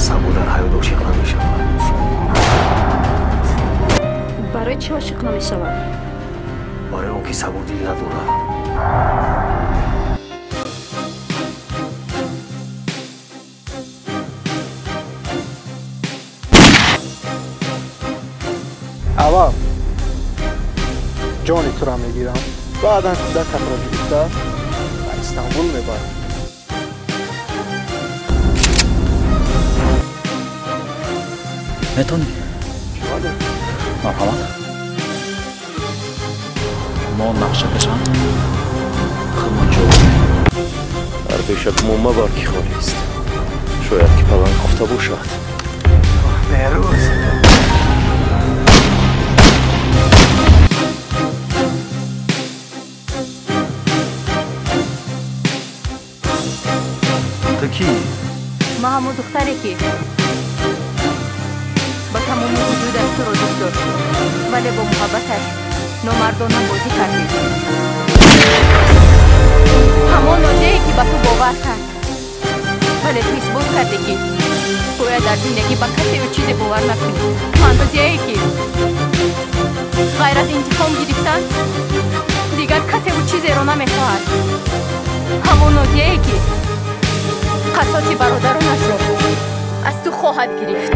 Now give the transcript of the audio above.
صبورن حیات عاشق نمیشود. برای چی عاشق نمیشود؟ برای اون که صبور دیل نداره. اول جانی تو را میگیرم، بعدا کودکم را گرفته و استانبول میبرم. میتونی؟ بله. مرحمت. ما نقشه کشان خمانجو هر بیشک موما بار کی خالی است. شاید که پلنگ خفته باشد. بهروز تو کی؟ ما همون دختری که با تمام وجودش تو رو دوست داشت ولی با محبتش نامردانه بازی کردی. همون نادیه‌ای که با تو باور کرد ولی تو اثبات کردی که باید در زندگی با کسی و چیزی باور نکنی. اندازه‌ای که غیر از انتقام گرفتن دیگر کسی و چیزی رو نمیخواهد. همون نادیه‌ای که قصاص برادرانش رو از تو خواهد گرفت.